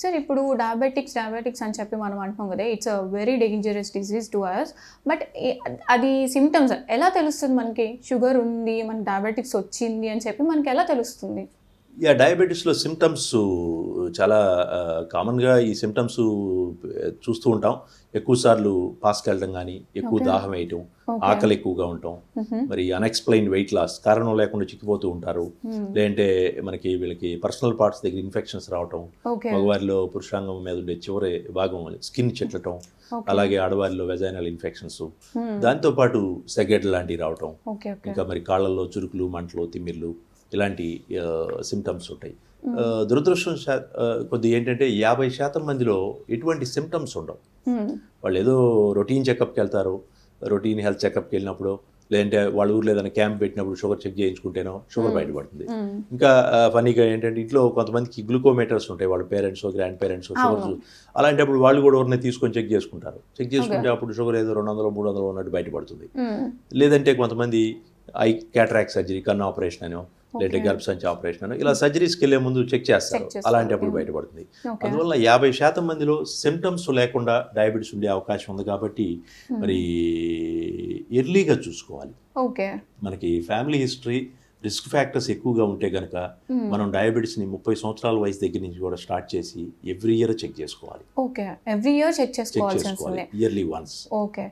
Sir ఇప్పుడు diabetics అని చెప్పి మనం అంటున్నాం కదా, it's a very dangerous disease to us. But అది సిమ్టమ్స్ ఎలా తెలుస్తుంది మనకి? షుగర్ ఉంది, మనకి డయాబెటిక్స్ వచ్చింది అని చెప్పి మనకి ఎలా తెలుస్తుంది? డయాబెటీస్లో సిమ్టమ్స్ చాలా కామన్గా ఈ సిమ్టమ్స్ చూస్తూ ఉంటాం. ఎక్కువసార్లు పాస్కి వెళ్ళడం కానీ, ఎక్కువ దాహం వేయటం, ఆకలి ఎక్కువగా ఉండటం, మరి అన్ఎక్స్ప్లెయిన్డ్ వెయిట్ లాస్, కారణం లేకుండా చిక్కిపోతూ ఉంటారు. లేదంటే వీళ్ళకి పర్సనల్ పార్ట్స్ దగ్గర ఇన్ఫెక్షన్స్ రావటం, మగవారిలో పురుషాంగం మీద ఉండే చివరి భాగం స్కిన్ చెట్లటం, అలాగే ఆడవారిలో వెజైనల్ ఇన్ఫెక్షన్స్, దాంతోపాటు సెగెడ్ లాంటివి రావటం, ఇంకా మరి కాళ్ళల్లో చురుకులు, మంటలు, తిమ్మిర్లు, ఇలాంటి సిమ్టమ్స్ ఉంటాయి. దురదృష్టం కొద్దిగా ఏంటంటే 50% మందిలో ఎటువంటి సిమ్టమ్స్ ఉండవు. వాళ్ళు ఏదో రొటీన్ చెకప్కి వెళ్తారు, రొటీన్ హెల్త్ చెకప్కి వెళ్ళినప్పుడు, లేదంటే వాళ్ళ ఊర్లో ఏదైనా క్యాంప్ పెట్టినప్పుడు షుగర్ చెక్ చేయించుకుంటేనో షుగర్ బయటపడుతుంది. ఇంకా ఫనీగా ఏంటంటే ఇంట్లో కొంతమందికి గ్లూకోమీటర్స్ ఉంటాయి, వాళ్ళ పేరెంట్స్, గ్రాండ్ పేరెంట్స్ షుగర్, అలాంటప్పుడు వాళ్ళు కూడా ఎవరిని తీసుకొని చెక్ చేసుకుంటారు. చెక్ చేసుకుంటే అప్పుడు షుగర్ ఏదో 200, 300 ఉన్నట్టు బయటపడుతుంది. లేదంటే కొంతమంది ఐ క్యాటరాక్ట్ సర్జరీ, కన్ను ఆపరేషన్ అనో, లేదంటే గర్భసంచి ఆపరేషన్ అనో, ఇలా సర్జరీస్కి వెళ్ళే ముందు చెక్ చేస్తారు, అలాంటప్పుడు బయటపడుతుంది. అందువల్ల 50% మందిలో సిమ్టమ్స్ లేకుండా డయాబెటీస్ ఉండే అవకాశం ఉంది. కాబట్టి మరి ఎర్లీగా చూసుకోవాలి. మనకి ఫ్యామిలీ హిస్టరీ, రిస్క్ ఫ్యాక్టర్స్ ఎక్కువగా ఉంటే కనుక మనం డయాబెటీస్ని 30 సంవత్సరాల వయసు దగ్గర నుంచి కూడా స్టార్ట్ చేసి ఎవ్రీ ఇయర్ చెక్ చేసుకోవాలి. ఎవ్రీ ఇయర్ చెక్ చేసుకోవాలి, ఇయర్లీ వన్స్.